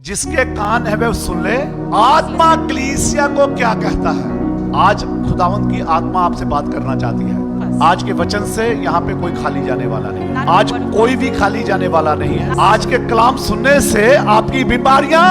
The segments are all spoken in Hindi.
जिसके कान है वह सुन ले। आत्मा कलीसिया को क्या कहता है? आज खुदावंद की आत्मा आपसे बात करना चाहती है। आज के वचन से यहाँ पे कोई खाली जाने वाला नहीं है। आज कोई भी खाली जाने वाला नहीं है। आज के कलाम सुनने से आपकी बीमारियां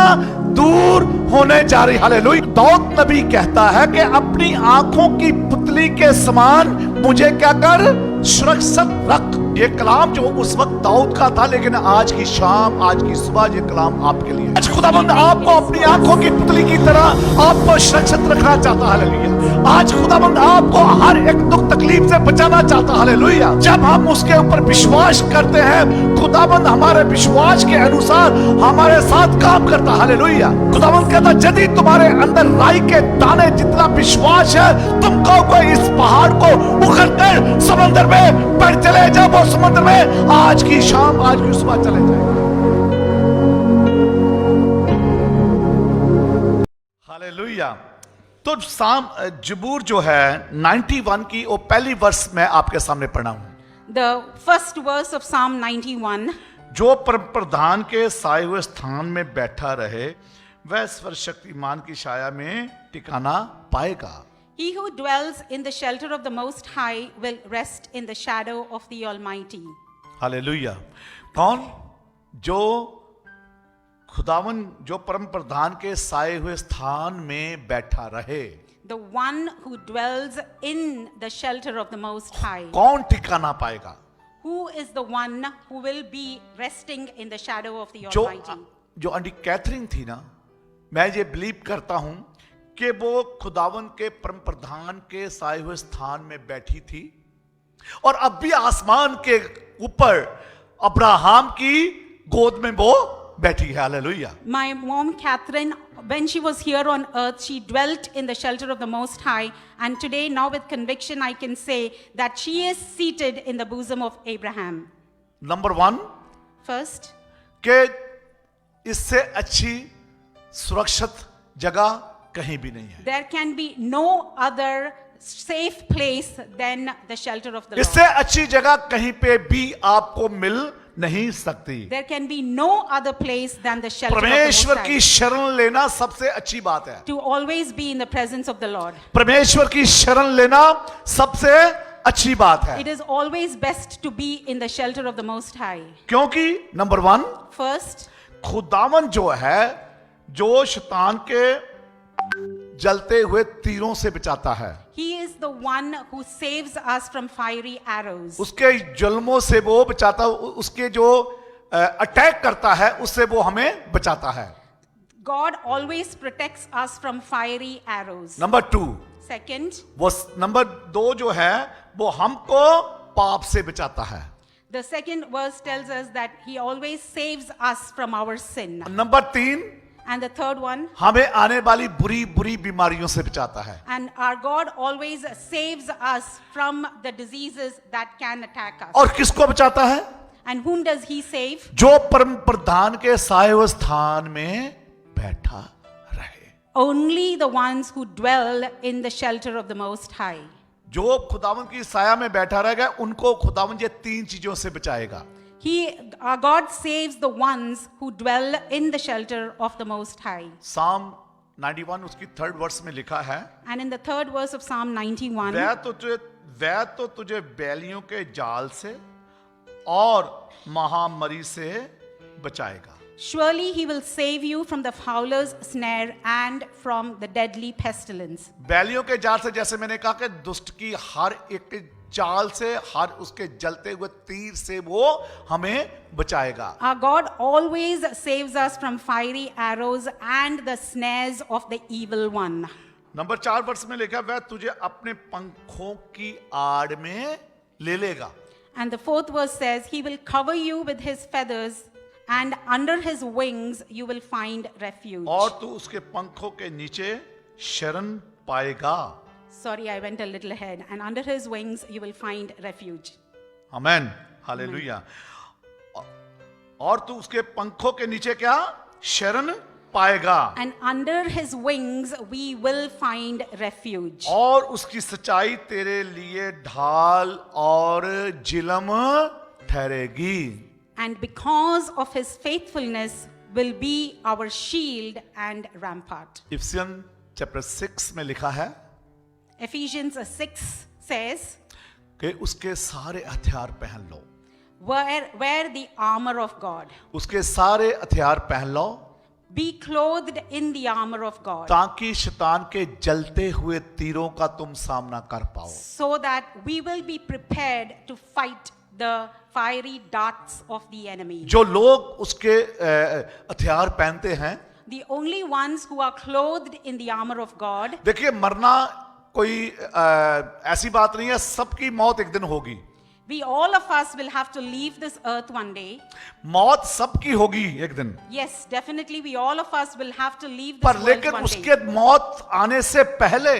दूर होने जा रही। हालेलुया। दाऊद नबी कहता है कि अपनी आंखों की पुतली के समान मुझे क्या कर, सुरक्षित रख। ये कलाम जो उस वक्त दाऊद का था, लेकिन आज की शाम, आज की सुबह ये कलाम आपके लिए। आज खुदाबंद आपको अपनी आंखों की पुतली की तरह आपको सुरक्षित रखना चाहता है। हालेलुया। आज खुदाबंद आपको हर एक दुख तकलीफ से बचाना चाहता है। हालेलुया। जब हम उसके ऊपर विश्वास करते हैं, खुदाबंद हमारे विश्वास के अनुसार हमारे साथ काम करता है। हालेलुया। खुदाबंद कहता है, यदि तुम्हारे अंदर राई के दाने जितना विश्वास है, तुम कहोगे इस पहाड़ को उखड़ कर समंदर में पड़ चले जाओ, वो समुद्र में आज की शाम, आज की सुबह चले जाए। हालेलुया। तो साम जबूर जो है 91 की वो पहली वर्ष मैं आपके सामने पढ़ा हूं। The first verse of Psalm 91. जो प्रधान के साए हुए स्थान में बैठा रहे, वह सर्वशक्तिमान की छाया में ठिकाना पाएगा। He who dwells in the shelter of the Most High will rest in the shadow of the Almighty. Hallelujah. कौन? जो खुदावन, जो परम प्रधान के साए हुए स्थान में बैठा रहे। The one who dwells in the shelter of the Most High. कौन ठिकाना पाएगा? Who is the one who will be resting in the shadow of the जो Almighty? जो आंटी कैथरीन थी ना, मैं ये बिलीव करता हूं कि वो खुदावन के परम प्रधान के साए हुए स्थान में बैठी थी, और अब भी आसमान के ऊपर अब्राहम की गोद में वो बैठी है। Hallelujah. My mom Catherine, when she was here on earth, she dwelt in the shelter of the Most High, and today, now with conviction, I can say that she is seated in the bosom of Abraham. Number 1 First, कि इससे अच्छी सुरक्षित जगह कहीं भी नहीं है। there can be no other safe place than the shelter of the इससे Lord. अच्छी जगह कहीं पे भी आपको मिल नहीं सकती। There can be no other place than the shelter of the Most परमेश्वर की High. शरण लेना सबसे अच्छी बात है। To always be in the presence of the Lord. परमेश्वर की शरण लेना सबसे अच्छी बात है, It is always best to be in the shelter of the Most High. क्योंकि नंबर 1 First, खुदावन जो है, जो शैतान के जलते हुए तीरों से बचाता है। He is the one who saves us from fiery arrows. उसके जुल्मों से वो बचाता, उसके जो अटैक करता है उससे वो हमें बचाता है। God always protects us from fiery arrows. Number 2, Second, वो नंबर 2 जो है वो हमको पाप से बचाता है। the second verse tells us that He always saves us from our sin. Number 3, And the third one, हमें आने वाली बुरी बुरी बीमारियों से बचाता है। and our God always saves us from the diseases that can attack us. और किसको बचाता है? And whom does He save? जो परम प्रधान के साए हुए स्थान में बैठा रहे। Only the ones who dwell in the shelter of the Most High. जो खुदावन की साया में बैठा रहेगा, उनको खुदावन ये 3 चीजों से बचाएगा। Our God saves the ones who dwell in the shelter of the Most High. साम 91 उसकी 3rd वर्स में लिखा है, And in the third verse of Psalm 91, वह तो तुझे बैलियों के जाल से और महामारी से बचाएगा। surely He will save you from the fowler's snare and from the deadly pestilence. बैलियों के जाल से, जैसे मैंने कहा कि दुष्ट की हर एक जाल से, हर उसके जलते हुए तीर से वो हमें बचाएगा। Our God always saves us from fiery arrows and the snares of the evil one. Number 4 वर्ष में लिखा, वह तुझे अपने पंखों की आड़ में ले लेगा। And the fourth verse says, He will cover you with His feathers, and under His wings you will find refuge. और तू उसके पंखों के नीचे शरण पाएगा। Sorry, I went a little ahead. And under His wings you will find refuge. Amen. Hallelujah. और तू उसके पंखों के नीचे क्या? शरण पाएगा। And under His wings we will find refuge. और उसकी सच्चाई तेरे लिए ढाल और जिलम ठहरेगी। And because of His faithfulness will be our shield and rampart. Ephesian chapter 6 में लिखा है Ephesians 6 says, कि उसके सारे हथियार पहन लो, wear the armor of God. उसके सारे हथियार पहन लो Be clothed in the armor of God, ताकि शैतान के जलते हुए तीरों का तुम सामना कर पाओ, so that we will be prepared to fight the fiery darts of the enemy. जो लोग उसके हथियार पहनते हैं, The only ones who are clothed in the armor of God. देखिए मरना कोई ऐसी बात नहीं है, सबकी मौत एक दिन होगी, We all of us will have to leave this earth one day. मौत सबकी होगी एक दिन, Yes, definitely we all of us will have to leave this पर world लेकिन one उसके day. मौत आने से पहले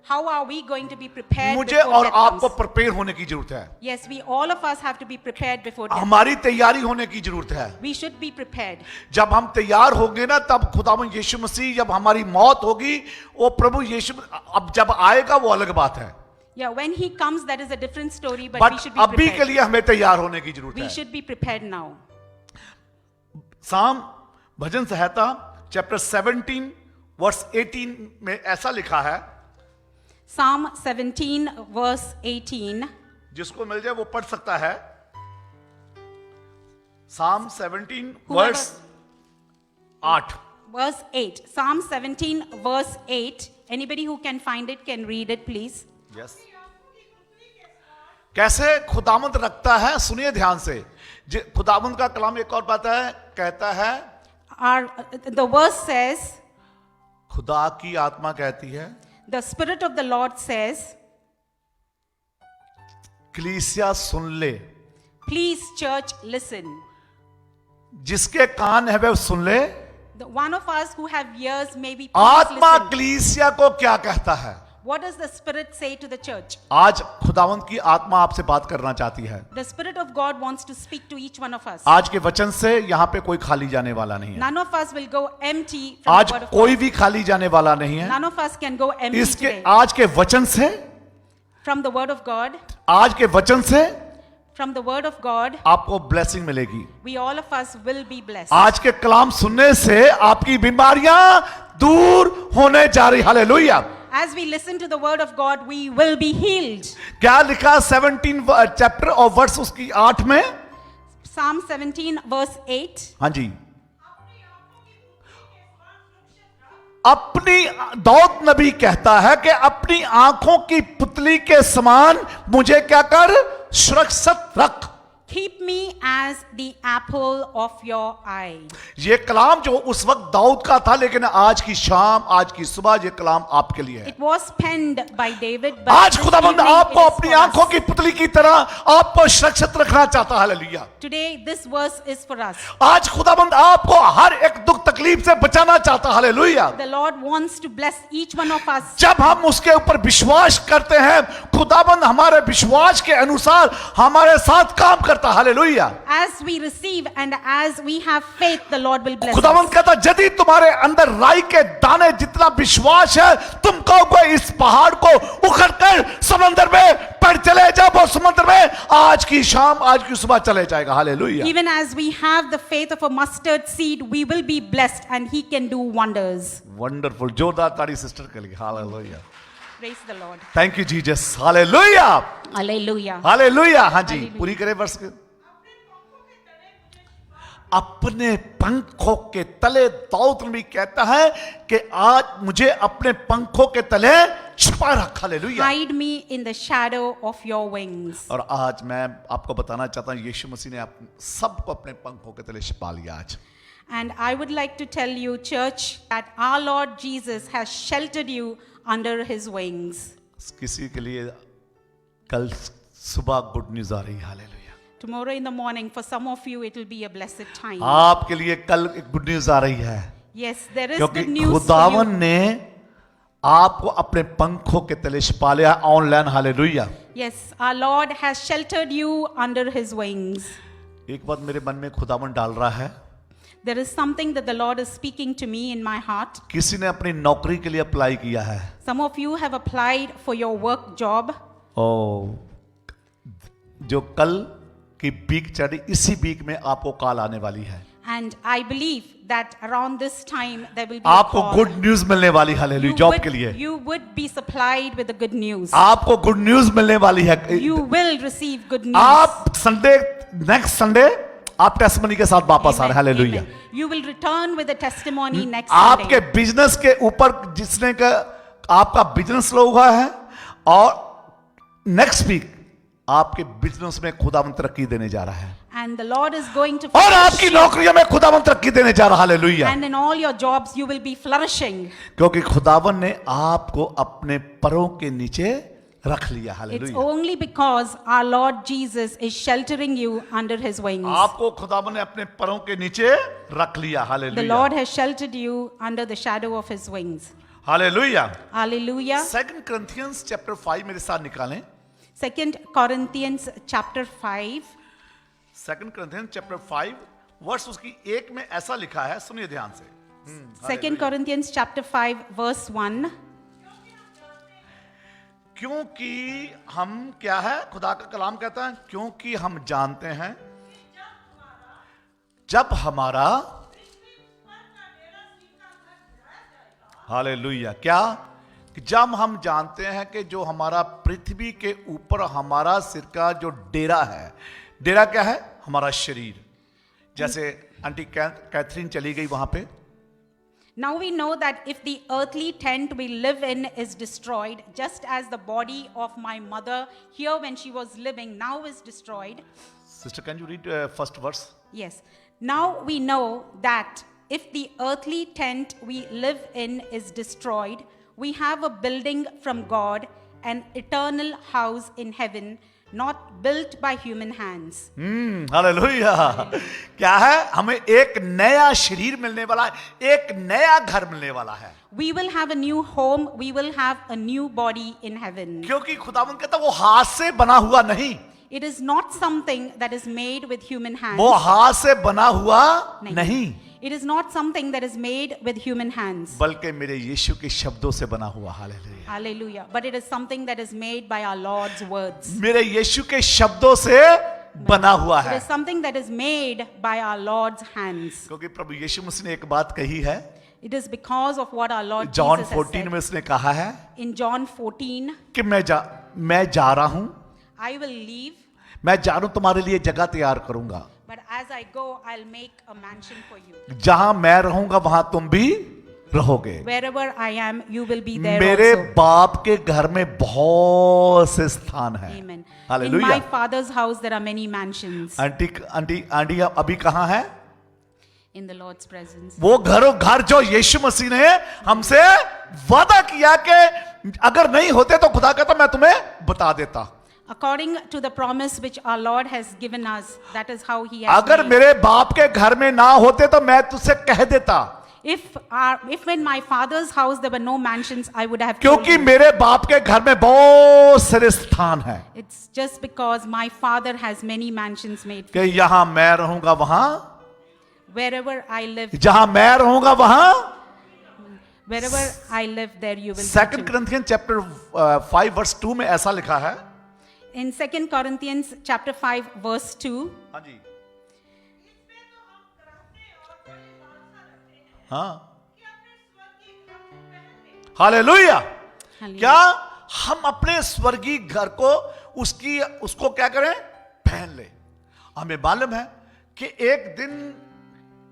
How are we going to be prepared मुझे before और that आपको comes? प्रिपेयर होने की जरूरत है, Yes, we all of us have to be prepared before that. हमारी तैयारी होने की जरूरत है। We should be prepared. जब हम तैयार होंगे ना, तब खुदावंद यीशु मसीह, जब हमारी मौत होगी, वो प्रभु यीशु अब जब आएगा वो अलग बात है, Yeah, when he comes, that is a different story, but we but should be अभी के prepared. लिए हमें तैयार होने की जरूरत We है। should be prepared now. साम भजन संहिता चैप्टर 17 वर्स 18 में ऐसा लिखा है, Psalm 17 verse 18. जिसको मिल जाए वो पढ़ सकता है। साम 17 Whoever- verse 8। Verse 8. Psalm 17 verse 8. Anybody who can find it can read it, please. Yes, कैसे खुदावंद रखता है, सुनिए ध्यान से। खुदावंद का कलाम एक और बात है, कहता है, The verse says, खुदा की आत्मा कहती है, the Spirit of the Lord says, कलीसिया सुन ले, please church listen. जिसके कान है वह सुन ले, The one of us who have ears maybe please आत्मा listen. कलीसिया को क्या कहता है। What does the Spirit say to the church? आज खुदावंद की आत्मा आपसे बात करना चाहती है। The Spirit of God wants to speak to each one of us. आज के वचन से यहाँ पे कोई खाली जाने वाला नहीं है, None of us will go empty from आज the word of कोई God. भी खाली जाने वाला नहीं है। None of us can go empty इसके today. आज के वचन से, From the word of God, आज के वचन से from the word of God, आपको ब्लेसिंग मिलेगी। we all of us will be blessed. आज के कलाम सुनने से आपकी बीमारियां दूर होने जा रही। Hallelujah. As we listen to the word of God, we will be healed. क्या लिखा 17 चैप्टर और वर्स उसकी 8 में? Psalm 17 verse 8. हाँ जी, अपनी दाऊद नबी कहता है कि अपनी आंखों की पुतली के समान मुझे क्या कर, सुरक्षित रख। Keep me as the apple of your eye. ये कलाम जो उस वक्त दाऊद का था, लेकिन आज की शाम, आज की सुबह ये कलाम आपके लिए है। It was penned by David, but आज this खुदाबंद evening आपको it is अपनी for आंखों us. की पुतली की तरह आपको सुरक्षित रखना चाहता है। Hallelujah. Today this verse is for us. आज खुदाबंद आपको हर एक दुख तकलीफ से बचाना चाहता है। Hallelujah. The Lord wants to bless each one of us. जब हम उसके ऊपर विश्वास करते हैं, खुदाबंद हमारे विश्वास के अनुसार हमारे साथ काम करता है। Hallelujah. As we receive and as we have faith, the Lord will bless खुदावंद us. कहता, यदि तुम्हारे अंदर राई के दाने जितना विश्वास है, तुम कहोगे इस पहाड़ को उखड़ कर समंदर में पड़ चले जाओ, वो समंदर में आज की शाम, आज की सुबह चले जाएगा। Hallelujah. Even as we have the faith of a mustard seed, we will be blessed and He can do wonders. Wonderful, जोरदार ताड़ी सिस्टर के लिए। Hallelujah. Praise the Lord. Thank you Jesus. Hallelujah. Hallelujah. Hallelujah. हाँ जी, Hallelujah. पूरी करें वर्ष के। अपने पंखों के तले दाऊद नबी कहता है कि आज मुझे अपने पंखों के तले छिपा रखा। Hallelujah. Hide me in the shadow of your wings. और आज मैं आपको बताना चाहता हूं, यीशु मसीह ने सबको अपने पंखों के तले छिपा लिया आज। And I would like to tell you, church, that our Lord Jesus has sheltered you under His wings. किसी के लिए कल सुबह गुड न्यूज आ रही है। Hallelujah. Tomorrow in the morning, for some of you, it will be a blessed time. आपके लिए कल एक गुड न्यूज आ रही है, Yes, there is क्योंकि good news for खुदावन you. ने आपको अपने पंखों के तले छिपा लिया online. Hallelujah. Yes, our Lord has sheltered you under His wings. एक बात मेरे मन में खुदावन डाल रहा है, There is something that the Lord is speaking to me in my heart. किसी ने अपनी नौकरी के लिए अप्लाई किया है। Some of you have applied for your work job. ओ, जो कल की वीक चढ़ी, इसी वीक में आपको कॉल आने वाली है। And I believe that around this time there will be a आपको call. गुड न्यूज मिलने वाली, हालेलुया, जॉब के लिए You would be supplied with the good news. आपको गुड न्यूज मिलने वाली है। You will receive good news. आप संडे, नेक्स्ट संडे आप टेस्टिमनी के साथ वापस आ रहे हैं, Amen. Hallelujah. Amen. You will return with a testimony next आपके Sunday. बिजनेस के ऊपर जिसने का आपका बिजनेस लो हुआ है, और नेक्स्ट वीक आपके बिजनेस में खुदावन तरक्की देने जा रहा है, And the Lord is going to और flourish आपकी you. नौकरियों में खुदावन तरक्की देने जा रहा है, hallelujah. And in all your jobs you will be flourishing. क्योंकि खुदावन ने आपको अपने पैरों के नीचे रख लिया, It's hallelujah. only because our Lord Jesus is sheltering you under his wings. आपको खुदावन ने अपने पैरों के नीचे रख लिया, The hallelujah, Lord has sheltered you under the shadow of his wings. Hallelujah. Hallelujah. 2 Corinthians chapter 5 मेरे साथ निकालें। 2 Corinthians chapter 5. 2 Corinthians chapter 5 verse उसकी 1 में ऐसा लिखा है, सुनिए ध्यान से। 2 Corinthians chapter 5 verse 1. क्योंकि हम क्या है, खुदा का कलाम कहता है, क्योंकि हम जानते हैं जब हमारा, हालेलुया, क्या कि जब हम जानते हैं कि जो हमारा पृथ्वी के ऊपर हमारा सिर का जो डेरा है, डेरा क्या है, हमारा शरीर। जैसे आंटी कैथरीन चली गई वहां पे, Now we know that if the earthly tent we live in is destroyed, just as the body of my mother here when she was living now is destroyed. Sister can you read first verse? Yes. Now we know that if the earthly tent we live in is destroyed, we have a building from God, an eternal house in heaven, not built by human hands. Hallelujah. क्या है, हमें एक नया शरीर मिलने वाला है, एक नया घर मिलने वाला है, We will have a new home, we will have a new body in heaven. क्योंकि खुदावंद कहता है वो हाथ से बना हुआ नहीं, It is not something that is made with human hands. वो हाथ से बना हुआ नहीं, It is not something that is made with human hands. बल्कि मेरे यीशु के शब्दों से बना हुआ, hallelujah. Hallelujah. But it is something that is made by our Lord's words. मेरे यीशु के शब्दों से बना हुआ It है, is something that is made by our Lord's hands. क्योंकि प्रभु यीशु मसीह ने एक बात कही है, It is because of what our Lord John Jesus has 14 said. में उसने कहा है In John 14, कि मैं जा रहा हूं, I will leave, मैं जा रहा हूं, तुम्हारे लिए जगह तैयार करूंगा, but as I go, I'll make a mansion for you. जहां मैं रहूंगा वहां तुम भी रहोगे। Wherever I am, you will be there मेरे also. बाप के घर में बहुत से स्थान है, Amen. In hallelujah. my Father's house, there are many mansions. Aunty aunty aunty अभी कहाँ है? In the Lord's presence. वो घर जो यीशु मसीह ने हमसे वादा किया कि अगर नहीं होते तो खुदा कहता मैं तुम्हें बता देता। According to the promise which our Lord has given us, that is how He has अगर made. मेरे बाप के घर में ना होते तो मैं तुझसे कह देता, If in my Father's house there were no mansions, I would have told क्योंकि you. मेरे बाप के घर में बहुत सारे स्थान है It's just because my Father has many mansions made. कि यहां मैं रहूंगा वहां, Wherever I live, जहां मैं रहूंगा वहां। wherever I live, there you will be 2 too. Corinthians chapter 5 verse 2 में ऐसा लिखा है, In 2 Corinthians chapter 5 verse 2, हाँ जी, हाँ, हालेलुया। क्या हम अपने स्वर्गीय घर को उसको क्या करें, पहन ले। हमें मालूम है कि एक दिन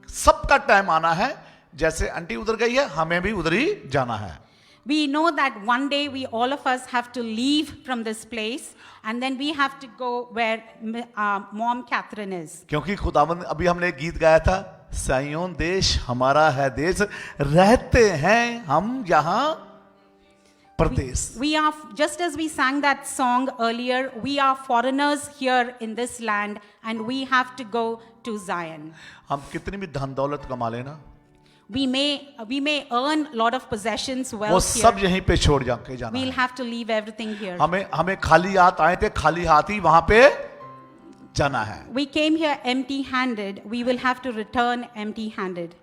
सबका टाइम आना है, जैसे आंटी उधर गई है हमें भी उधर ही जाना है। we know that one day we all of us have to leave from this place, and then we have to go where Mom Catherine is. क्योंकि खुदावंद, अभी हमने एक गीत गाया था, सायोन देश हमारा है देश, रहते हैं हम यहाँ प्रदेश। We are, just as we sang that song earlier, we are foreigners here in this land, and we have to go to Zion. हम कितनी भी धन दौलत कमा लेना, We may earn a lot of possessions, वो wealth सब here. यहीं पे छोड़ के जाना We'll है। have to leave everything here. हमें खाली हाथ आए थे, खाली हाथ ही वहां पे जाना है। We came here empty-handed. We will have to return empty-handed.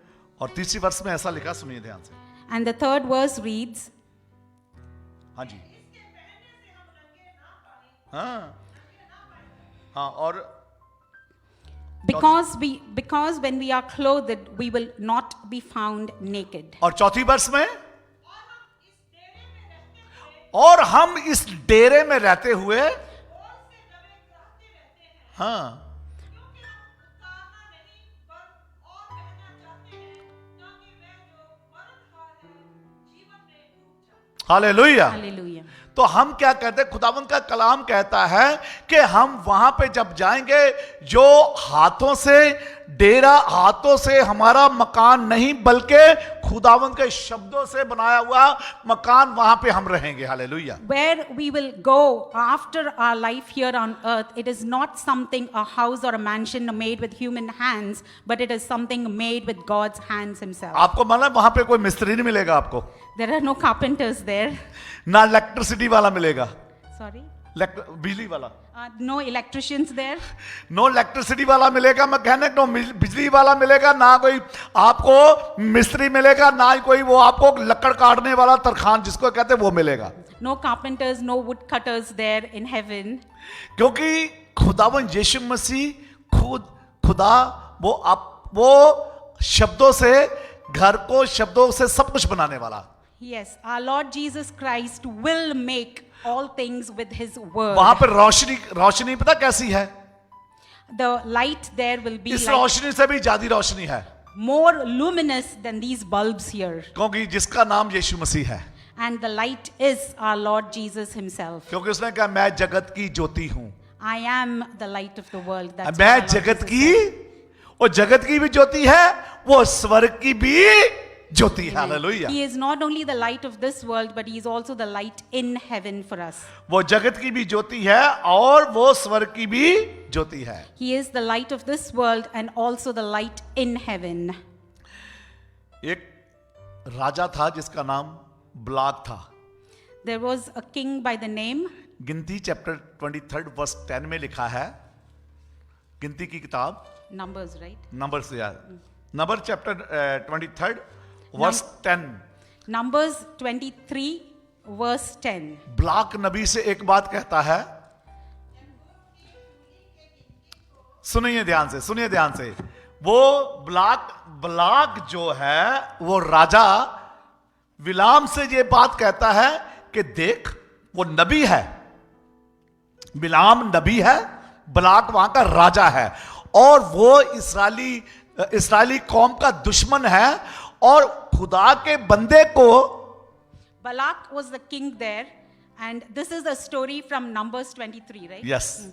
और तीसरी वर्ष में ऐसा लिखा, सुनिए ध्यान से, And the third verse reads, हाँ जी, हाँ हाँ, और Because when we are clothed, we will not be found naked. और चौथी वर्ष में, और हम इस डेरे में रहते हुए, हाँ, हालेलुया। Hallelujah. तो हम क्या कहते हैं, खुदावंद का कलाम कहता है कि हम वहां पे जब जाएंगे, जो हाथों से डेरा, हाथों से हमारा मकान नहीं, बल्कि खुदावंद के शब्दों से बनाया हुआ मकान, वहां पे हम रहेंगे। Hallelujah. Where we will go after our life here on earth, it is not something, a house or a mansion made with human hands, but it is something made with God's hands himself. आपको मालूम वहां पे कोई मिस्त्री नहीं मिलेगा आपको, There are no carpenters there. ना इलेक्ट्रिसिटी वाला मिलेगा, Sorry? बिजली वाला, No electricians there. No electricity वाला मिलेगा, मैकेनिक, नो बिजली वाला मिलेगा, ना कोई आपको मिस्त्री मिलेगा, ना ही कोई वो आपको लकड़ काटने वाला तरखान जिसको कहते हैं वो मिलेगा। No carpenters, no woodcutters there in heaven. क्योंकि खुदावन यीशु मसीह खुदा वो शब्दों से, घर को शब्दों से सब कुछ बनाने वाला। Yes, our Lord Jesus Christ will make all things with his word. वहां पर रोशनी पता कैसी है? The light there will be इस like रोशनी से भी ज्यादा रोशनी है, more luminous than these bulbs here. क्योंकि जिसका नाम यीशु मसीह है, And the light is our Lord Jesus himself. क्योंकि उसने कहा मैं जगत की ज्योति हूं, I am the light of the world. That's what मैं our Lord जगत Jesus की, said. वो जगत की भी ज्योति है, वो स्वर्ग की भी ज्योति है। Hallelujah. He is not only the light of this world, but he is also the light in heaven for us. वो जगत की भी ज्योति है और वो स्वर्ग की भी ज्योति है। He is the light of this world and also the light in heaven. एक राजा था जिसका नाम ब्लाक था। There was a king by the name, गिनती चैप्टर 23 वर्स 10 में लिखा है, गिनती की किताब, Numbers, right? नंबर से याद, number chapter 23 verse 10। Numbers 23 verse 10. ब्लाक नबी से एक बात कहता है, सुनिए ध्यान से, सुनिए ध्यान से। वो ब्लाक जो है, वो राजा विलाम से ये बात कहता है कि देख वो नबी है, बिलाम नबी है, ब्लाक वहां का राजा है, और वो इस्राएली कौम का दुश्मन है, और खुदा के बंदे को, Balak was the king there, and this is a story from Numbers 23, right? Yes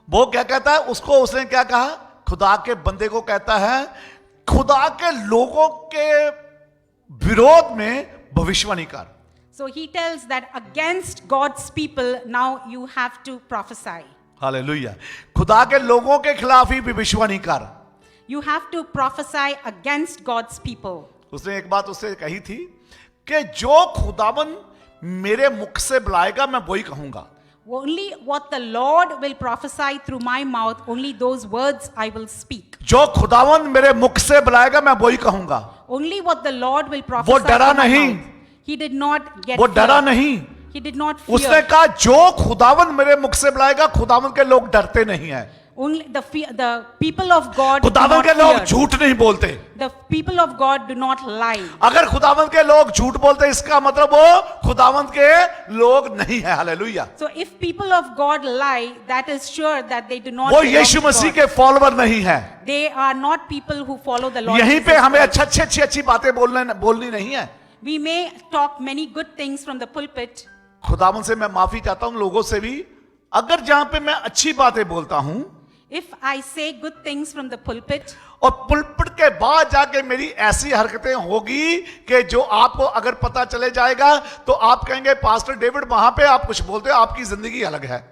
वो क्या कहता है उसको, उसने क्या कहा, खुदा के बंदे को कहता है खुदा के लोगों के विरोध में भविष्यवाणी कर। So he tells that against God's people now you have to prophesy. Hallelujah. खुदा के लोगों के खिलाफ ही भविष्यवाणी कर। You have to prophesy against God's people. उसने एक बात उससे कही थी कि जो खुदावन मेरे मुख से बुलाएगा मैं वही कहूंगा। Only what the Lord will prophesy through my mouth, only those words I will speak. जो खुदावन मेरे मुख से बुलाएगा मैं वही कहूंगा। Only what the Lord will prophesy वो डरा through my नहीं, mouth. He did not get वो डरा fear. नहीं, He did not fear. उसने कहा जो खुदावन मेरे मुख से बुलाएगा, खुदावन के लोग डरते नहीं है। Only the people of God do खुदावन not के लोग fear. झूठ नहीं बोलते। The people of God do not lie. अगर खुदावन के लोग झूठ बोलते इसका मतलब वो खुदावन के लोग नहीं है। Hallelujah. So if people of God lie, that is sure that they do not वो belong Yeshu to Masih God. के फॉलोवर नहीं है। They are not people who follow the Lord. यहीं Jesus पे हमें Christ. अच्छी बातें बोलनी नहीं है। We may talk many good things from the pulpit. खुदावन से मैं माफी चाहता हूं लोगों से भी, अगर जहां पे मैं अच्छी बातें बोलता हूं If I say good things from the pulpit, और पुलपिट के बाद जाके मेरी ऐसी हरकतें होगी कि जो आपको अगर पता चले जाएगा तो आप कहेंगे पास्टर डेविड वहां पे आप कुछ बोलते हो, आपकी जिंदगी अलग है।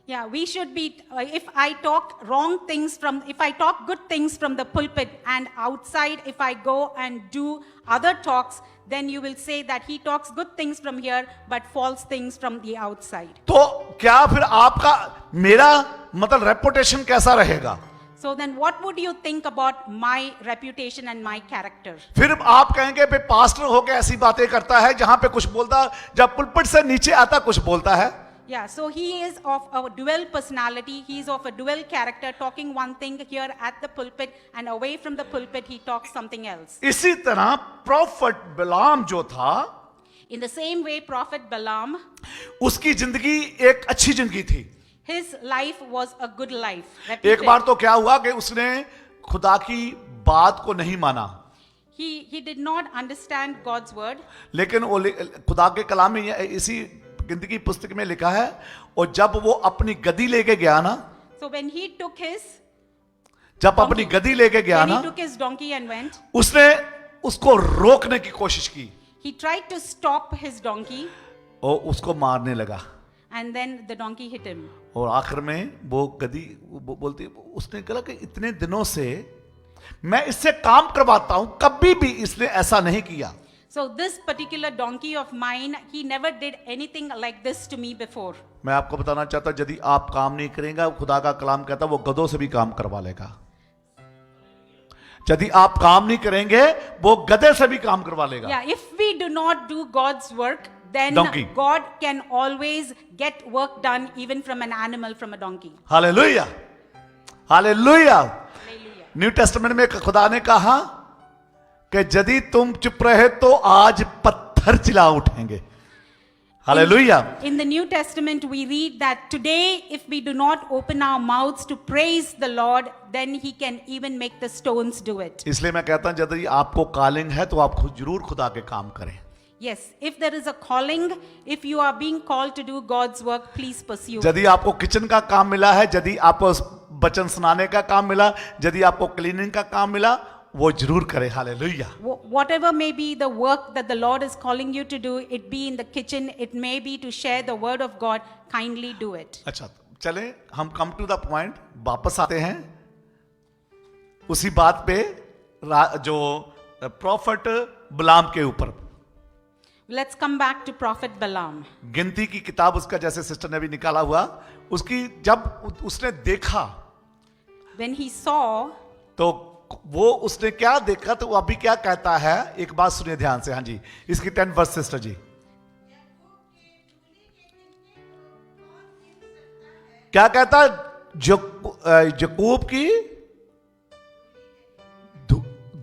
yeah, we should be, if I talk good things from the pulpit, and outside if I go and do other talks, then you will say that he talks good things from here but false things from the outside. तो क्या फिर आपका मेरा मतलब रेपुटेशन कैसा रहेगा? So then what would you think about my reputation and my character? फिर आप कहेंगे भाई पास्टर होके ऐसी बातें करता है जहां पे कुछ बोलता, जब पुलपिट से नीचे आता कुछ बोलता है। Yeah, so he is of a dual personality. He is of a dual character, talking one thing here at the pulpit, and away from the pulpit, he talks something else. इसी तरह प्रॉफिट बिलाम जो था, In the same way, Prophet Balaam, उसकी जिंदगी एक अच्छी जिंदगी थी. his life was a good life. एक reputed. बार तो क्या हुआ कि उसने खुदा की बात को नहीं माना, He did not understand God's word. लेकिन वो खुदा के कलाम में इसी गिनती की पुस्तक में लिखा है, और जब वो अपनी गदी लेके गया ना, So when he took his जब अपनी गदी लेके गया when ना, he took his donkey and went, उसने उसको रोकने की कोशिश की he tried to stop his donkey, और उसको मारने लगा, and then the donkey hit him. और आखिर में वो गदी बोलती, उसने कहा कि इतने दिनों से मैं इससे काम करवाता हूं, कभी भी इसने ऐसा नहीं किया. So this particular donkey of mine, he never did anything like this to me before. मैं आपको बताना चाहता हूं, यदि आप काम नहीं करेंगे, खुदा का कलाम कहता है वो गधों से भी काम करवा लेगा. यदि आप काम नहीं करेंगे, वो गधे से भी काम करवा लेगा. Yeah, if we do not do God's work, then Donkey. God can always get work done even from an animal, from a donkey. Hallelujah, hallelujah. Hallelujah. New testament में खुदा ने कहा कि यदि तुम चुप रहे तो आज पत्थर चिल्ला उठेंगे. Hallelujah. In the New Testament, we read that today, if we do not open our mouths to praise the Lord, then He can even make the stones do it. इसलिए मैं कहता हूं, यदि आपको कॉलिंग है तो आप जरूर खुदा के काम करें. Yes, if there is a calling, if you are being called to do God's work, please pursue. यदि आपको किचन का काम मिला है, यदि आपको वचन सुनाने का काम मिला, यदि आपको क्लीनिंग का काम मिला, वो जरूर करें. Hallelujah. Whatever may be the work that the Lord is calling you to do, it be in the kitchen, it may be to share the word of God, kindly do it. अच्छा, चले हम कम टू द पॉइंट वापस आते हैं उसी बात पे, जो प्रॉफिट बिलाम के ऊपर. Let's come back to Prophet Balaam. गिनती की किताब उसका, जैसे सिस्टर ने भी निकाला हुआ, उसकी जब उसने देखा When he saw, तो वो उसने क्या देखा, तो वो अभी क्या कहता है, एक बात सुनिए ध्यान से. हाँ जी, इसकी 10 वर्स सिस्टर जी. क्या कहता, यकूब की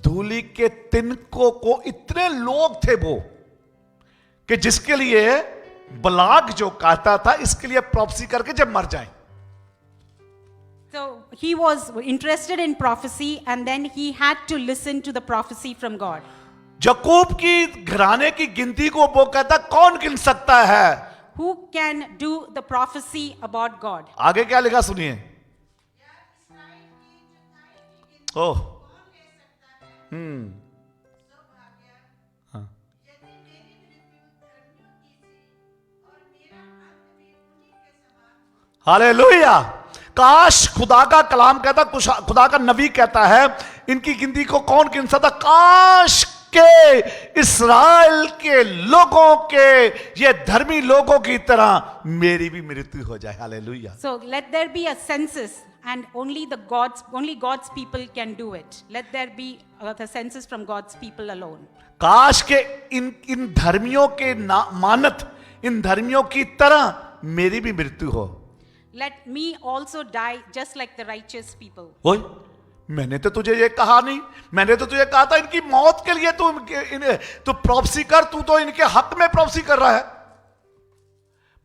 धूली के तिनकों को, इतने लोग थे वो कि जिसके लिए बलाक जो कहता था, इसके लिए प्रॉफेसी करके जब मर जाए. so he was interested in prophecy, and then he had to listen to the prophecy from God. यकूब की घराने की गिनती को वो कहता, कौन गिन सकता है. Who can do the prophecy about God? आगे क्या लिखा सुनिए. ओह, हालेलुया. काश खुदा का कलाम कहता, खुदा का नबी कहता है, इनकी गिनती को कौन गिन सकता. काश के इस्राएल के लोगों के, ये धर्मी लोगों की तरह मेरी भी मृत्यु हो जाए. Hallelujah. So let there be a census, and only God's people can do it. Let there be the census from God's people alone. काश के इन धर्मियों के मानत, इन धर्मियों की तरह मेरी भी मृत्यु हो. Let me also die just like the righteous people. ओए, मैंने तो तुझे ये कहा नहीं, मैंने तो तुझे कहा था इनकी मौत के लिए तू प्रॉफेसी कर, तू तो इनके हक में प्रॉफेसी कर रहा है.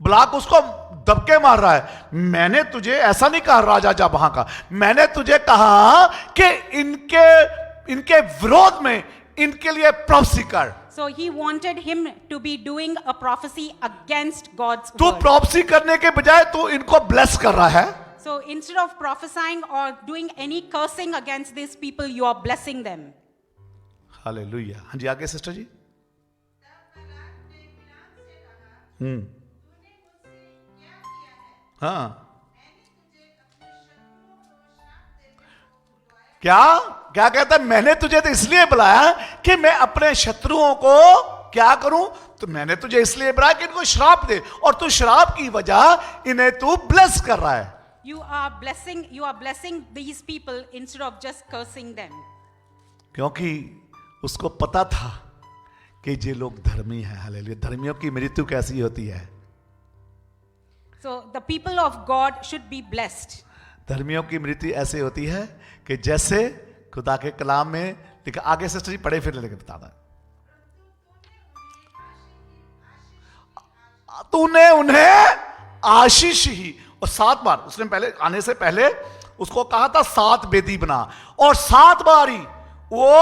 ब्लाक उसको दबके मार रहा है. मैंने तुझे ऐसा नहीं कहा, राजा जा वहां का, मैंने तुझे कहा कि इनके विरोध में इनके लिए प्रॉफेसी कर. So he wanted him to be doing a prophecy against God's तू word. प्रॉफेसी करने के बजाय तू इनको ब्लेस कर रहा है. So instead of prophesying or doing any cursing against these people, you are blessing them. Hallelujah. हाँ जी, आगे सिस्टर जी. हाँ, क्या कहता है, मैंने तुझे तो इसलिए बुलाया कि मैं अपने शत्रुओं को क्या करूं. तो मैंने तुझे इसलिए बुलाया कि इनको श्राप दे, और तू श्राप की वजह इन्हें तू ब्लेस कर रहा है. You are blessing these people instead of just cursing them. क्योंकि उसको पता था कि ये लोग धर्मी हैं. हालेलुया. धर्मियों की मृत्यु कैसी होती है. So the people of God should be blessed. धर्मियों की मृत्यु ऐसे होती है कि जैसे खुदा के कलाम में लिखा, आगे सिस्टर जी पढ़े फिर लेके बताना। तूने उन्हें आशीष ही, और 7 बार उसने पहले आने से पहले उसको कहा था 7 वेदी बना, और 7 बार ही वो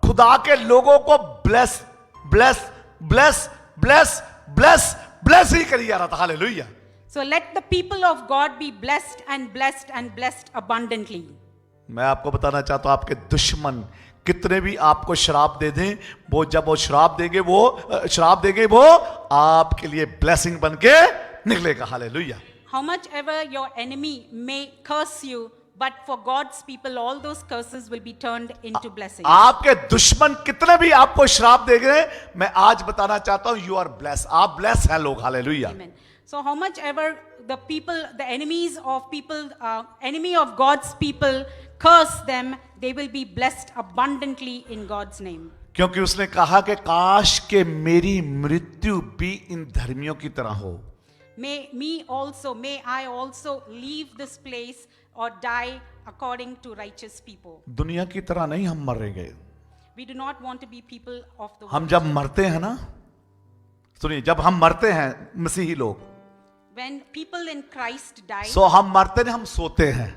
खुदा के लोगों को bless bless bless bless bless bless ही करी जा रहा था। Hallelujah. So let the people of God be blessed and blessed and blessed abundantly. मैं आपको बताना चाहता हूं, आपके दुश्मन कितने भी आपको श्राप दे दें, वो जब वो श्राप देंगे वो आपके लिए ब्लेसिंग बन के निकलेगा। Hallelujah. How much ever your enemy may curse you, but for God's people, all those curses will be turned into blessings. आपके दुश्मन कितने भी आपको श्राप देंगे, मैं आज बताना चाहता हूं, यू आर ब्लेस, आप ब्लेस हैं लोग। Hallelujah. Amen. So how much ever the people, the enemies of people, enemy of God's people curse them, they will be blessed abundantly in God's name. क्योंकि उसने कहा कि काश के मेरी मृत्यु भी इन धर्मियों की तरह हो। May I also leave this place or die according to righteous people. दुनिया की तरह नहीं हम मरेंगे। We do not want to be people of the हम world. जब मरते हैं ना, सुनिए, जब हम मरते हैं मसीही लोग, When people in Christ die, सो हम मरते नहीं, हम सोते हैं।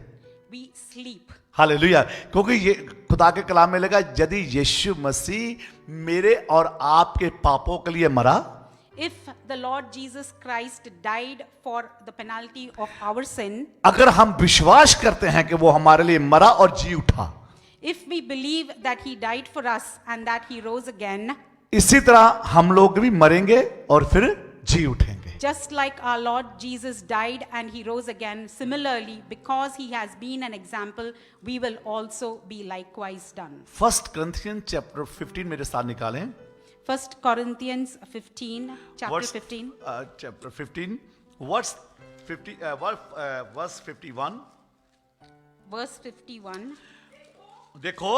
we sleep. हालेलुया। क्योंकि ये खुदा के कलाम में लगा, यदि यीशु मसीह मेरे और आपके पापों के लिए मरा, If the Lord Jesus Christ died for the penalty of our sin, अगर हम विश्वास करते हैं कि वो हमारे लिए मरा और जी उठा, if we believe that he died for us and that he rose again, इसी तरह हम लोग भी मरेंगे और फिर जी उठेंगे। just like our Lord Jesus died and he rose again, similarly, because he has been an example, we will also be likewise done. 1 Corinthians chapter 15 मेरे साथ निकालें। 1 Corinthians 15, chapter 15, chapter 15, verse 51। verse 51. देखो,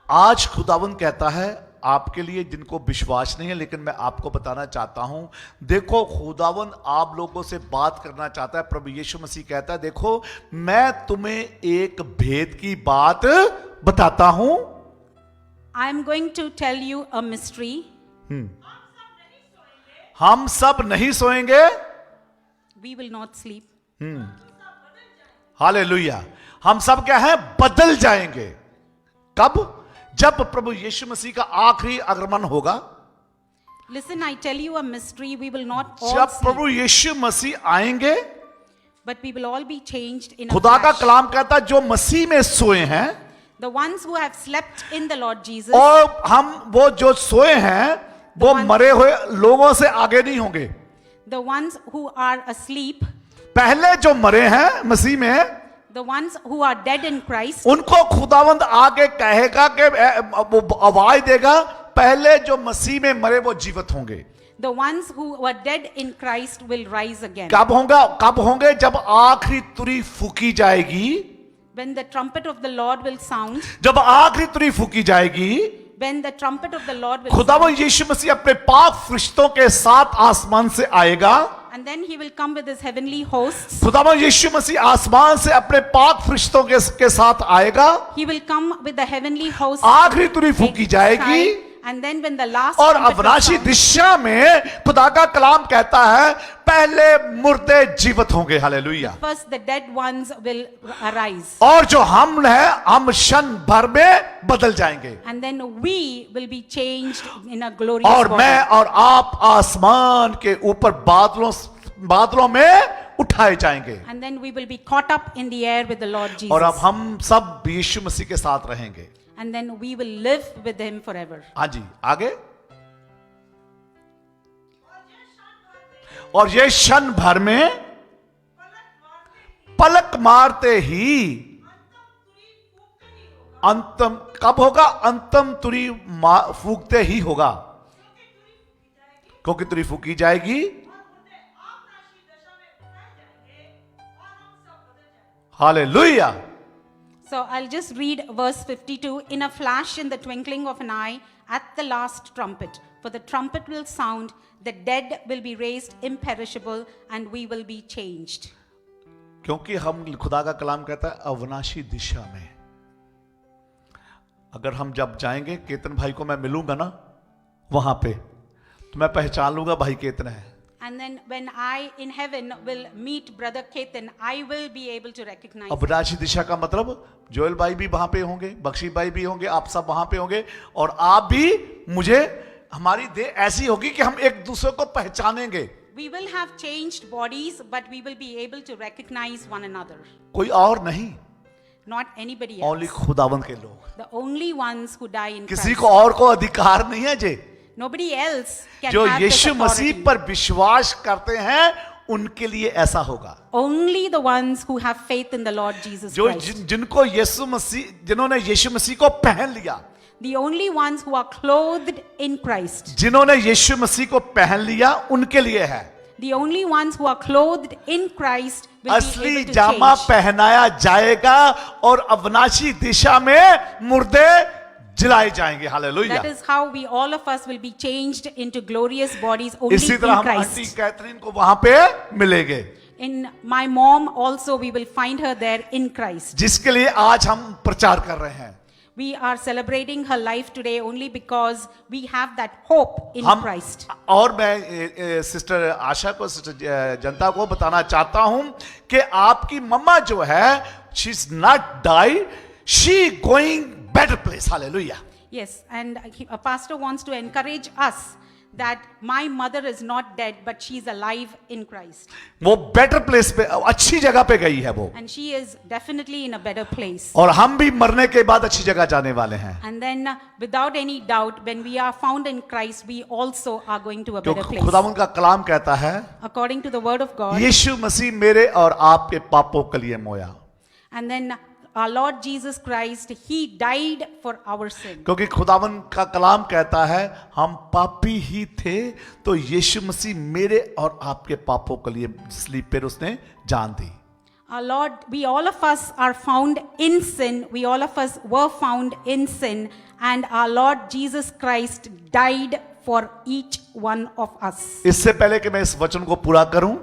आज खुदावंद कहता है आपके लिए जिनको विश्वास नहीं है, लेकिन मैं आपको बताना चाहता हूं, देखो खुदावंद आप लोगों से बात करना चाहता है। प्रभु यीशु मसीह कहता है, देखो मैं तुम्हें एक भेद की बात बताता हूं। I am going to tell you a mystery. हम सब नहीं सोएंगे। We will not sleep. Hallelujah. हम सब क्या है, बदल जाएंगे। कब? जब प्रभु यीशु मसीह का आखिरी आगमन होगा। Listen, I tell you a mystery. We will not all जब sleep, प्रभु यीशु मसीह आएंगे, but we will all be changed in a खुदा का flash. कलाम कहता है जो मसीह में सोए हैं, The ones who have slept in the Lord Jesus, और हम वो जो सोए हैं वो मरे हुए लोगों से आगे नहीं होंगे। the ones who are asleep, पहले जो मरे हैं मसीह में, the ones who are dead in Christ, उनको खुदावंद आगे कहेगा कि वो आवाज देगा, पहले जो मसीह में मरे वो जीवित होंगे। the ones who were dead in Christ will rise again. कब होंगे? जब आखिरी तुरी फूकी जाएगी। When the trumpet of the Lord will sound, जब आखिरी तुरी फूकी जाएगी, when the trumpet of the Lord will खुदावंद sound, यीशु मसीह अपने पाक फरिश्तों के साथ आसमान से आएगा। and then he will come with his heavenly hosts. खुदावंद यीशु मसीह आसमान से अपने पाक फरिश्तों के साथ आएगा। He will come with the heavenly hosts. आखिरी तुरी फूकी जाएगी, And then when the last और trumpet will अविनाशी sound, दिशा में खुदा का कलाम कहता है पहले मुर्दे जीवित होंगे। Hallelujah. first the dead ones will arise. और जो हम हैं, हम क्षण भर में बदल जाएंगे, And then we will be changed in a glorious और body. मैं और आप आसमान के ऊपर बादलों में उठाए जाएंगे, And then we will be caught up in the air with the Lord Jesus. और अब हम सब यीशु मसीह के साथ रहेंगे। And then we will live with him forever. हाँ जी, आगे। और ये क्षण भर में पलक मारते ही अंतम कब होगा? अंतम तुरी फूकते ही होगा, क्योंकि तुरी फूकी जाएगी। Hallelujah. So I'll just read verse 52. In a flash, in the twinkling of an eye, at the last trumpet, For the trumpet will sound, the dead will be raised imperishable, and we will be changed. क्योंकि हम खुदा का कलाम कहता है अविनाशी दिशा में। अगर हम जब जाएंगे, केतन भाई को मैं मिलूंगा ना वहां पे, तो मैं पहचान लूंगा भाई केतन है। And then when I in heaven will meet brother Ketan, I will be able to recognize him. अविनाशी दिशा का मतलब जोएल भाई भी वहां पे होंगे, बख्शी भाई भी होंगे, आप सब वहां पे होंगे, और आप भी मुझे, हमारी देह ऐसी होगी कि हम एक दूसरे को पहचानेंगे। We will have changed bodies, but we will be able to recognize one another. कोई और नहीं, Not anybody ओनली else. खुदावंद के लोग। The only ones who die in किसी Christ. को और को अधिकार नहीं है जे। Nobody else can जो have this Yeshu Masih authority. पर विश्वास करते हैं उनके लिए ऐसा होगा। Only the ones who have faith in the Lord Jesus जो Christ. जिनको यीशु मसीह, जिन्होंने यीशु मसीह को पहन लिया, The only ones who are clothed in Christ. जिन्होंने यीशु मसीह को पहन लिया, उनके लिए है। The only ones who are clothed in Christ will be असली able to जामा change. पहनाया जाएगा और अविनाशी दिशा में मुर्दे जिलाए जाएंगे। Hallelujah. That is how we all of us will be changed into glorious bodies only इसी in तरह हम आंटी Christ. कैथरीन को वहां पे मिलेंगे, In my mom also we will find her there in Christ. जिसके लिए आज हम प्रचार कर रहे हैं। We are celebrating her life today only because we have that hope in हम Christ. और मैं सिस्टर आशा को, सिस्टर जनता को बताना चाहता हूं कि आपकी मम्मा जो है, she is not die, she going better place. Hallelujah. Yes, and a pastor wants to encourage us that my mother is not dead but she is alive in Christ. वो बेटर प्लेस पे, अच्छी जगह पे गई है वो, And she is definitely in a better place. और हम भी मरने के बाद अच्छी जगह जाने वाले हैं, And then without any doubt when we are found in Christ we also are going to a better क्योंकि place. खुदावंद का कलाम कहता है According to the word of God. यीशु मसीह मेरे और आपके पापों के लिए मोया। And then our Lord Jesus Christ, he died for our sin. क्योंकि खुदावंद का कलाम कहता है हम पापी ही थे, तो यीशु मसीह मेरे और आपके पापों के लिए इसलिए फिर उसने जान दी। Our Lord, we all of us are found in sin. We all of us were found in sin. And our Lord Jesus Christ died for each one of us. इससे पहले कि मैं इस वचन को पूरा करूं,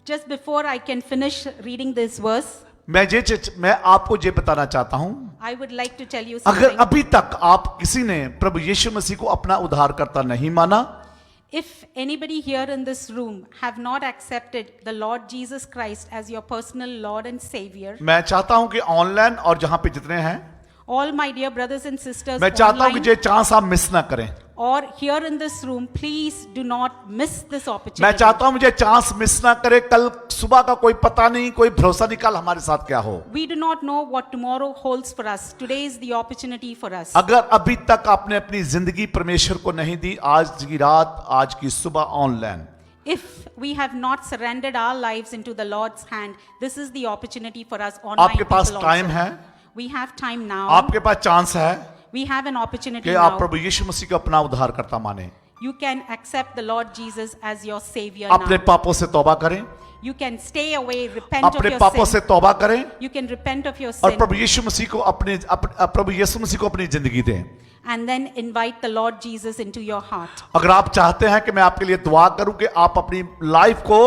Just before I can finish reading this verse, मैं आपको ये बताना चाहता हूं, I would like to tell you अगर something. अभी तक आप किसी ने प्रभु यीशु मसीह को अपना उद्धारकर्ता नहीं माना, If anybody here in this room have not accepted the Lord Jesus Christ as your personal Lord and Savior, मैं चाहता हूं कि ऑनलाइन और जहां पे जितने हैं, all my dear brothers and sisters मैं चाहता हूं कि online ये चांस आप मिस ना करें। or here in this room, please do not miss this मैं opportunity. चाहता हूं मुझे चांस मिस ना करे। कल सुबह का कोई पता नहीं, कोई भरोसा नहीं कल हमारे साथ क्या हो। We do not know what tomorrow holds for us. Today is the opportunity for us. अगर अभी तक आपने अपनी जिंदगी परमेश्वर को नहीं दी, आज की रात, आज की सुबह online, If we have not surrendered our lives into the Lord's hand, this is the opportunity for us online आपके पास people टाइम also. है, We have time now. आपके पास चांस है We have an opportunity कि आप now. प्रभु यीशु मसीह को अपना उद्धारकर्ता माने, You can accept the Lord Jesus as your Savior अपने now. पापों से तौबा करें, You can stay away, repent of अपने your पापों से sin. तौबा करें You can repent of your और sin प्रभु यीशु मसीह को प्रभु यीशु मसीह को अपनी जिंदगी दें। and then invite the Lord Jesus into your heart. अगर आप चाहते हैं कि मैं आपके लिए दुआ करूं कि आप अपनी लाइफ को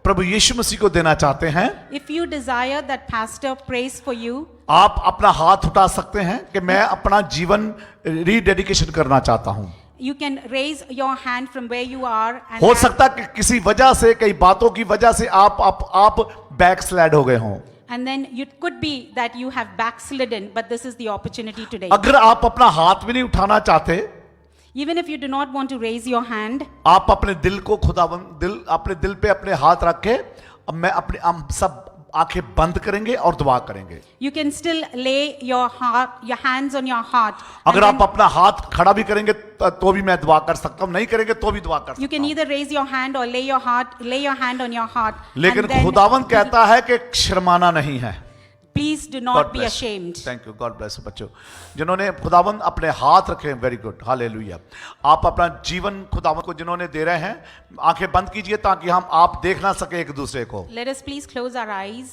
प्रभु यीशु मसीह को देना चाहते हैं, If you desire that pastor prays for you, आप अपना हाथ उठा सकते हैं कि मैं अपना जीवन रीडेडिकेशन करना चाहता हूं। you can raise your hand from where you are and हो ask- सकता है कि किसी वजह से, कई बातों की वजह से आप बैक स्लाइड हो गए हों। and then it could be that you have backslidden, but this is the opportunity today. अगर आप अपना हाथ भी नहीं उठाना चाहते, Even if you do not want to raise your hand, आप अपने दिल को अपने दिल पे अपने हाथ रखे, अब मैं हम सब आंखें बंद करेंगे और दुआ करेंगे। you can still lay your hands on your heart. and अगर आप then अपना हाथ खड़ा भी करेंगे तो भी मैं दुआ कर सकता हूं, नहीं करेंगे तो भी दुआ कर you सकता can हूं। either raise your hand or lay your hand on your heart. लेकिन खुदावंद कहता है कि शर्माना नहीं है। Please do not be ashamed. Thank you, God bless बच्चों जिन्होंने खुदावंद अपने हाथ रखे, वेरी गुड, हालेलुया। आप अपना जीवन खुदावंद को जिन्होंने दे रहे हैं, आंखें बंद कीजिए ताकि आप देख ना सके एक दूसरे को। Let us please close our eyes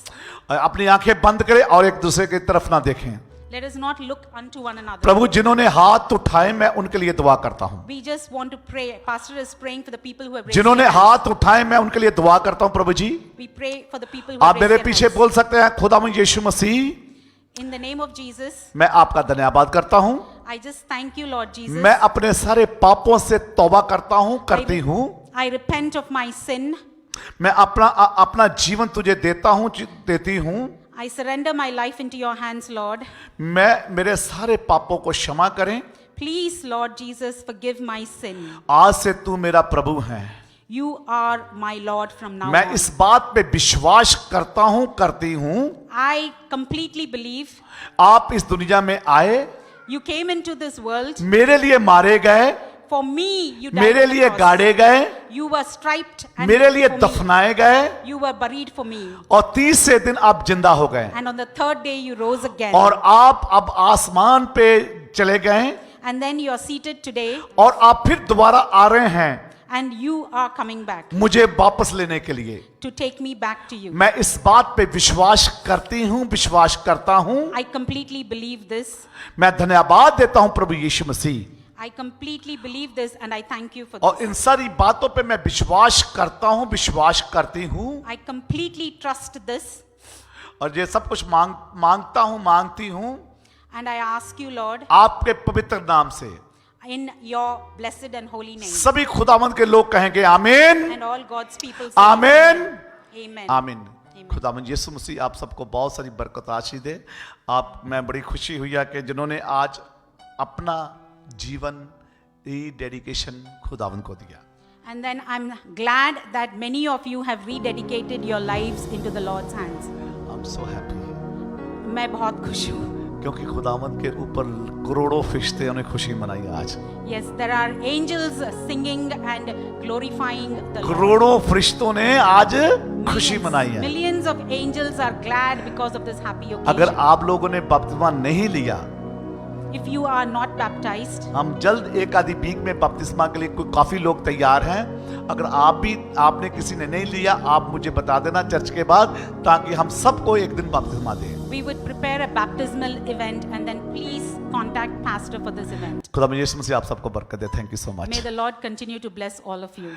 अपनी आंखें बंद करें और एक दूसरे की तरफ ना देखें। Let us not look unto one another. प्रभु जिन्होंने हाथ उठाए मैं उनके लिए दुआ करता हूं। We just want to pray. Pastor is praying for the people who have raised जिन्होंने their hands. हाथ उठाए मैं उनके लिए दुआ करता हूं प्रभु जी। We pray for the people who have आप raised मेरे their पीछे hands. बोल सकते हैं खुदावंद यीशु मसीह In the name of Jesus, मैं आपका धन्यवाद करता हूं। I just thank you, Lord Jesus. मैं अपने सारे पापों से तौबा करता हूं, करती हूं। I repent of my sin. मैं अपना जीवन तुझे देता हूं, देती हूं। I surrender my life into your hands, Lord. मैं मेरे सारे पापों को क्षमा करें। Please, Lord Jesus, forgive my sin. आज से तू मेरा प्रभु है। You are my Lord from now मैं on. इस बात पे विश्वास करता हूं, करती हूं। I completely believe आप इस दुनिया में आए, you came into this world. मेरे लिए मारे गए, For me, you died मेरे on the लिए cross. गाड़े गए, You were striped and मेरे लिए for me. दफनाए गए You were buried for me. और 30 दिन आप जिंदा हो गए And on the third day, you rose again. और आप अब आसमान पे चले गए And then you are seated today, और आप फिर दोबारा आ रहे हैं and you are coming back मुझे वापस लेने के लिए। to take me back to you. मैं इस बात पे विश्वास करती हूं, विश्वास करता हूं। I completely believe this. मैं धन्यवाद देता हूं प्रभु यीशु मसीह। I completely believe this, and I thank you for और this. इन सारी बातों पे मैं विश्वास करता हूं, विश्वास करती हूं I completely trust this, और ये सब कुछ मांगता हूं, मांगती हूं and I ask you, Lord, आपके पवित्र नाम से। in your blessed and holy name. सभी खुदावंद के लोग कहेंगे आमीन, And all God's people say, आमीन, Amen. आमीन। खुदावंद यीशु मसीह आप सबको बहुत सारी बरकत आशीष दे। मैं बड़ी खुशी हुई है कि जिन्होंने आज अपना जीवन डेडिकेशन खुदावंद को दिया। And then I'm glad that many of you have rededicated your lives into the Lord's hands. I'm so happy मैं बहुत खुश हूँ. क्योंकि खुदावंद के ऊपर करोड़ों फरिश्ते उन्हें खुशी मनाई आज। Yes, there are angels singing and glorifying the Lord. करोड़ों फरिश्तों ने आज खुशी मनाई है। Millions of angels are glad because of this happy अगर occasion. आप लोगों ने बपतिस्मा नहीं लिया, If you are not baptized, हम जल्द एक आधी वीक में बपतिस्मा के लिए काफी लोग तैयार हैं। अगर आपने किसी ने नहीं लिया, आप मुझे बता देना चर्च के बाद, ताकि हम सबको एक दिन बपतिस्मा दें। we would prepare a baptismal event, and then please contact pastor for this event. खुदा यीशु मसीह आप सबको बरकत दे। Thank you so much. May the Lord continue to bless all of you.